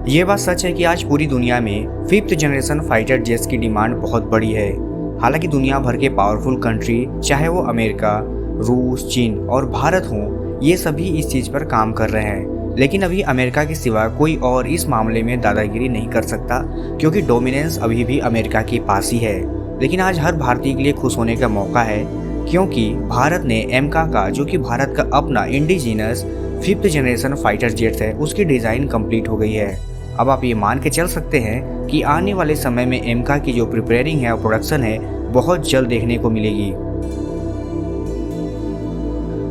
ये बात सच है कि आज पूरी दुनिया में फिफ्थ जनरेशन फाइटर जेट्स की डिमांड बहुत बड़ी है। हालांकि दुनिया भर के पावरफुल कंट्री, चाहे वो अमेरिका, रूस, चीन और भारत हों, ये सभी इस चीज़ पर काम कर रहे हैं। लेकिन अभी अमेरिका के सिवा कोई और इस मामले में दादागिरी नहीं कर सकता, क्योंकि डोमिनेंस अभी भी अमेरिका के पास ही है। लेकिन आज हर भारतीय के लिए खुश होने का मौका है, क्योंकि भारत ने एमका का, जो कि भारत का अपना indigenous fifth generation fighter jets है, उसकी डिज़ाइन कंप्लीट हो गई है। अब आप ये मान के चल सकते हैं कि आने वाले समय में एमका की जो प्रिपेयरिंग है और प्रोडक्शन है, बहुत जल्द देखने को मिलेगी।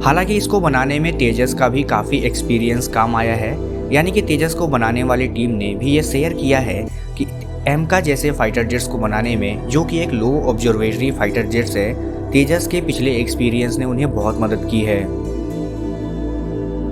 हालांकि इसको बनाने में तेजस का भी काफ़ी एक्सपीरियंस काम आया है। यानी कि तेजस को बनाने वाली टीम ने भी ये शेयर किया है कि एमका जैसे फाइटर जेट्स को बनाने में, जो कि एक लो ऑब्जर्वेटरी फाइटर जेट्स है, तेजस के पिछले एक्सपीरियंस ने उन्हें बहुत मदद की है।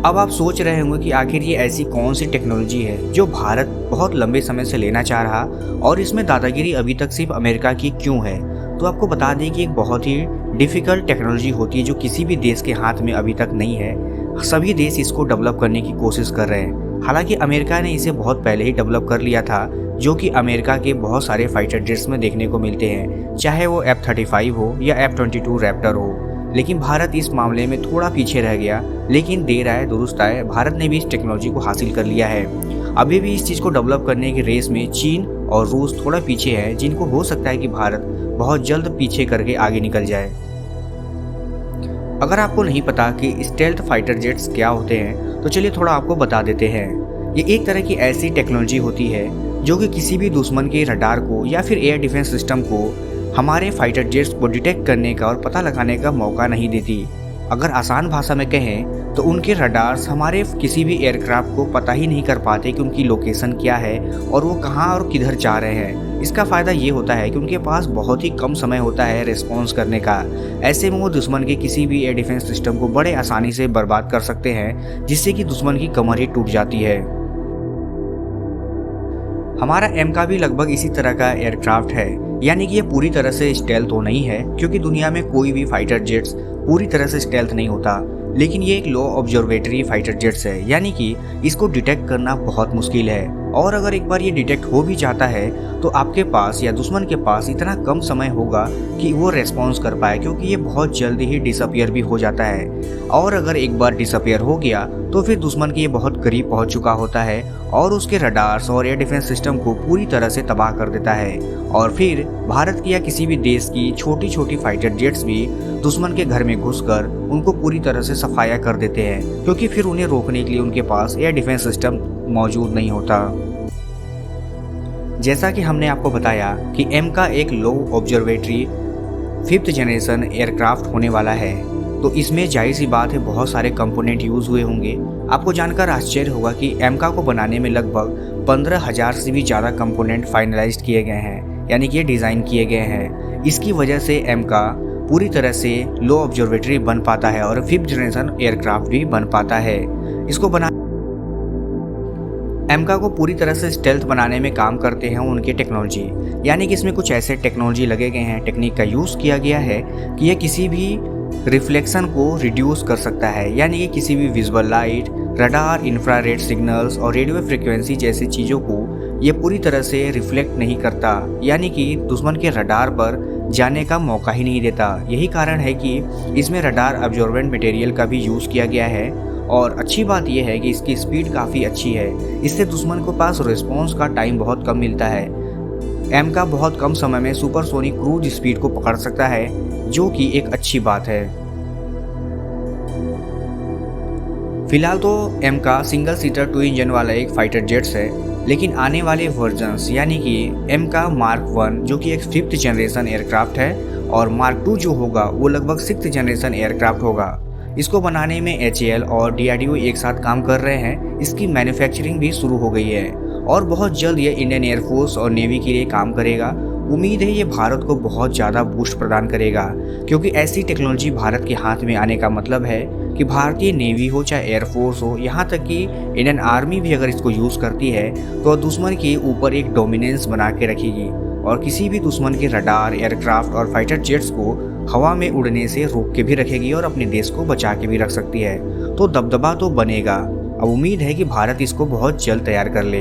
अब आप सोच रहे होंगे कि आखिर ये ऐसी कौन सी टेक्नोलॉजी है जो भारत बहुत लंबे समय से लेना चाह रहा, और इसमें दादागिरी अभी तक सिर्फ अमेरिका की क्यों है। तो आपको बता दें कि एक बहुत ही डिफ़िकल्ट टेक्नोलॉजी होती है जो किसी भी देश के हाथ में अभी तक नहीं है। सभी देश इसको डेवलप करने की कोशिश कर रहे हैं। हालांकि अमेरिका ने इसे बहुत पहले ही डेवलप कर लिया था, जो कि अमेरिका के बहुत सारे फाइटर जेट्स में देखने को मिलते हैं, चाहे वो F-35 हो या F-22 रैप्टर हो। लेकिन भारत इस मामले में थोड़ा पीछे रह गया। लेकिन देर आए दुरुस्त आए, भारत ने भी इस टेक्नोलॉजी को हासिल कर लिया है। अभी भी इस चीज़ को डेवलप करने की रेस में चीन और रूस थोड़ा पीछे है, जिनको हो सकता है कि भारत बहुत जल्द पीछे करके आगे निकल जाए। अगर आपको नहीं पता कि स्टेल्थ फाइटर जेट्स क्या होते हैं, तो चलिए थोड़ा आपको बता देते हैं। ये एक तरह की ऐसी टेक्नोलॉजी होती है जो कि किसी भी दुश्मन के रडार को या फिर एयर डिफेंस सिस्टम को हमारे फाइटर जेट्स को डिटेक्ट करने का और पता लगाने का मौका नहीं देती। अगर आसान भाषा में कहें तो उनके रडार्स हमारे किसी भी एयरक्राफ्ट को पता ही नहीं कर पाते कि उनकी लोकेशन क्या है और वो कहाँ और किधर जा रहे हैं। इसका फ़ायदा ये होता है कि उनके पास बहुत ही कम समय होता है रिस्पॉन्स करने का। ऐसे में वो दुश्मन के किसी भी एयर डिफेंस सिस्टम को बड़े आसानी से बर्बाद कर सकते हैं, जिससे कि दुश्मन की कमर ही टूट जाती है। हमारा एमका भी लगभग इसी तरह का एयरक्राफ्ट है। यानी कि ये पूरी तरह से स्टेल्थ तो नहीं है, क्योंकि दुनिया में कोई भी फाइटर जेट्स पूरी तरह से स्टेल्थ नहीं होता। लेकिन ये एक लो ऑब्जर्वेटरी फाइटर जेट्स है, यानी कि इसको डिटेक्ट करना बहुत मुश्किल है। और अगर एक बार ये डिटेक्ट हो भी जाता है तो आपके पास या दुश्मन के पास इतना कम समय होगा कि वो रेस्पॉन्स कर पाए, क्योंकि ये बहुत जल्दी ही डिसअपियर भी हो जाता है। और अगर एक बार डिसअपियर हो गया तो फिर दुश्मन के ये बहुत करीब पहुंच चुका होता है और उसके रडार्स और एयर डिफेंस सिस्टम को पूरी तरह से तबाह कर देता है। और फिर भारत की या किसी भी देश की छोटी छोटी फाइटर जेट्स भी दुश्मन के घर में घुसकर उनको पूरी तरह से सफाया कर देते हैं, क्योंकि फिर उन्हें रोकने के लिए उनके पास एयर डिफेंस सिस्टम मौजूद नहीं होता। जैसा कि हमने आपको बताया कि एमका एक लो ऑब्जर्वेटरी फिफ्थ जनरेशन एयरक्राफ्ट होने वाला है, तो इसमें जाहिर सी बात है बहुत सारे कंपोनेंट यूज़ हुए होंगे। आपको जानकर आश्चर्य होगा कि एमका को बनाने में लगभग 15,000 से भी ज़्यादा कंपोनेंट फाइनलाइज्ड किए गए हैं, यानी कि डिज़ाइन किए गए हैं। इसकी वजह से एमका पूरी तरह से लो ऑब्जर्वेटरी बन पाता है और फिफ्थ जनरेशन एयरक्राफ्ट भी बन पाता है। इसको बना एमका को पूरी तरह से स्टेल्थ बनाने में काम करते हैं उनकी टेक्नोलॉजी। यानी कि इसमें कुछ ऐसे टेक्नोलॉजी लगे गए हैं, टेक्निक का यूज़ किया गया है कि यह किसी भी रिफ्लेक्शन को रिड्यूस कर सकता है। यानी कि किसी भी visual light, radar, infrared signals और रेडियो फ्रिक्वेंसी जैसी चीज़ों को ये पूरी तरह से रिफ्लेक्ट नहीं करता, यानी कि दुश्मन के रडार पर जाने का मौका ही नहीं देता। यही कारण है कि इसमें रडार अब्जॉर्बेंट मटेरियल का भी यूज़ किया गया है। और अच्छी बात यह है कि इसकी स्पीड काफ़ी अच्छी है। इससे दुश्मन के पास रिस्पॉन्स का टाइम बहुत कम मिलता है। एमका बहुत कम समय में सुपरसोनिक क्रूज स्पीड को पकड़ सकता है, जो कि एक अच्छी बात है। फिलहाल तो एमका सिंगल सीटर 2 इंजन वाला एक फाइटर जेट्स है, लेकिन आने वाले वर्जन्स यानी कि एमका मार्क 1 जो कि एक फिफ्थ जनरेशन एयरक्राफ्ट है, और मार्क 2 जो होगा वो लगभग सिक्स्थ जनरेशन एयरक्राफ्ट होगा। इसको बनाने में HAL और DRDO एक साथ काम कर रहे हैं। इसकी मैन्युफैक्चरिंग भी शुरू हो गई है और बहुत जल्द ये इंडियन एयरफोर्स और नेवी के लिए काम करेगा। उम्मीद है ये भारत को बहुत ज़्यादा बूस्ट प्रदान करेगा, क्योंकि ऐसी टेक्नोलॉजी भारत के हाथ में आने का मतलब है कि भारतीय नेवी हो चाहे एयरफोर्स हो, यहाँ तक कि इंडियन आर्मी भी अगर इसको यूज़ करती है तो दुश्मन के ऊपर एक डोमिनेंस बना के रखेगी और किसी भी दुश्मन के रडार, एयरक्राफ्ट और फाइटर जेट्स को हवा में उड़ने से रोक के भी रखेगी और अपने देश को बचा के भी रख सकती है। तो दबदबा तो बनेगा। अब उम्मीद है कि भारत इसको बहुत जल्द तैयार कर ले।